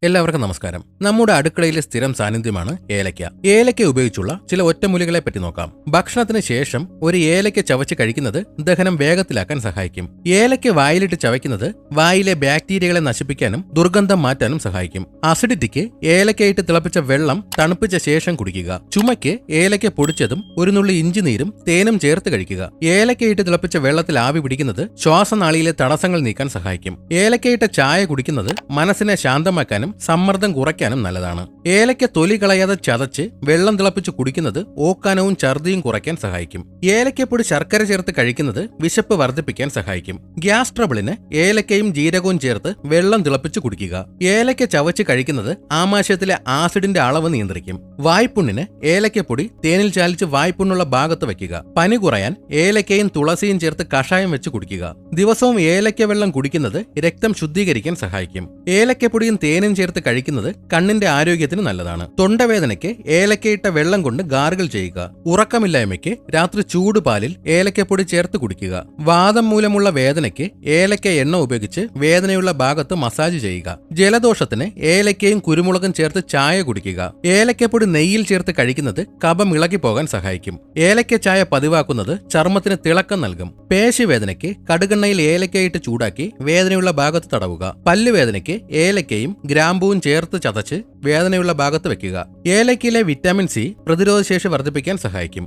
എല്ലാവർക്കും നമസ്കാരം. നമ്മുടെ അടുക്കളയിലെ സ്ഥിരം സാന്നിധ്യമാണ് ഏലക്ക. ഏലക്ക ഉപയോഗിച്ചുള്ള ചില ഒറ്റമൂലികളെ പറ്റി നോക്കാം. ഭക്ഷണത്തിന് ശേഷം ഒരു ഏലക്ക ചവച്ച് കഴിക്കുന്നത് ദഹനം വേഗത്തിലാക്കാൻ സഹായിക്കും. ഏലക്ക വായിലിട്ട് ചവയ്ക്കുന്നത് വായിലെ ബാക്ടീരിയകളെ നശിപ്പിക്കാനും ദുർഗന്ധം മാറ്റാനും സഹായിക്കും. അസിഡിറ്റിക്ക് ഏലക്കയിട്ട് തിളപ്പിച്ച വെള്ളം തണുപ്പിച്ച ശേഷം കുടിക്കുക. ചുമയ്ക്ക് ഏലക്ക പൊടിച്ചതും ഒരു നുള്ളി ഇഞ്ചി നീരും തേനും ചേർത്ത് കഴിക്കുക. ഏലക്കയിട്ട് തിളപ്പിച്ച വെള്ളത്തിൽ ആവി പിടിക്കുന്നത് ശ്വാസനാളിയിലെ തടസ്സങ്ങൾ നീക്കാൻ സഹായിക്കും. ഏലക്കയിട്ട ചായ കുടിക്കുന്നത് മനസ്സിനെ ശാന്തമാക്കാനും സമ്മർദ്ദം കുറയ്ക്കാനും നല്ലതാണ്. ഏലക്ക തൊലി കളയാതെ ചതച്ച് വെള്ളം തിളപ്പിച്ച് കുടിക്കുന്നത് ഓക്കാനവും ഛർദിയും കുറയ്ക്കാൻ സഹായിക്കും. ഏലക്കപ്പൊടി ശർക്കര ചേർത്ത് കഴിക്കുന്നത് വിശപ്പ് വർദ്ധിപ്പിക്കാൻ സഹായിക്കും. ഗ്യാസ് ട്രബിളിന് ഏലക്കയും ജീരകവും ചേർത്ത് വെള്ളം തിളപ്പിച്ച് കുടിക്കുക. ഏലക്ക ചവച്ച് കഴിക്കുന്നത് ആമാശയത്തിലെ ആസിഡിന്റെ അളവ് നിയന്ത്രിക്കും. വായ്പുണ്ണിന് ഏലക്കപ്പൊടി തേനിൽ ചാലിച്ച് വായ്പുണ്ണുള്ള ഭാഗത്ത് വയ്ക്കുക. പനി കുറയാൻ ഏലക്കയും തുളസിയും ചേർത്ത് കഷായം വെച്ച് കുടിക്കുക. ദിവസവും ഏലക്ക വെള്ളം കുടിക്കുന്നത് രക്തം ശുദ്ധീകരിക്കാൻ സഹായിക്കും. ഏലക്കപ്പൊടിയും തേനും ചേർത്ത് കഴിക്കുന്നത് കണ്ണിന്റെ ആരോഗ്യത്തിന് നല്ലതാണ്. തൊണ്ടവേദനയ്ക്ക് ഏലക്കയിട്ട വെള്ളം കൊണ്ട് ഗാർഗിൾ ചെയ്യുക. ഉറക്കമില്ലായ്മയ്ക്ക് രാത്രി ചൂടുപാലിൽ ഏലക്കപ്പൊടി ചേർത്ത് കുടിക്കുക. വാദം മൂലമുള്ള വേദനയ്ക്ക് ഏലക്ക എണ്ണ ഉപയോഗിച്ച് വേദനയുള്ള ഭാഗത്ത് മസാജ് ചെയ്യുക. ജലദോഷത്തിന് ഏലക്കയും കുരുമുളകും ചേർത്ത് ചായ കുടിക്കുക. ഏലക്കപ്പൊടി നെയ്യിൽ ചേർത്ത് കഴിക്കുന്നത് കഫം ഇളകിപ്പോകാൻ സഹായിക്കും. ഏലക്ക ചായ പതിവാക്കുന്നത് ചർമ്മത്തിന് തിളക്കം നൽകും. പേശിവേദനയ്ക്ക് കടുകെണ്ണയിൽ ഏലക്കയിട്ട് ചൂടാക്കി വേദനയുള്ള ഭാഗത്ത് തടവുക. പല്ലുവേദനയ്ക്ക് ഏലക്കയും ഗ്രാമ്പൂവും ചേർത്ത് ചതച്ച് വേദനയുള്ള ഭാഗത്ത് വെക്കുക. ഏലക്കയിലെ വിറ്റാമിൻ സി പ്രതിരോധശേഷി വർദ്ധിപ്പിക്കാൻ സഹായിക്കും.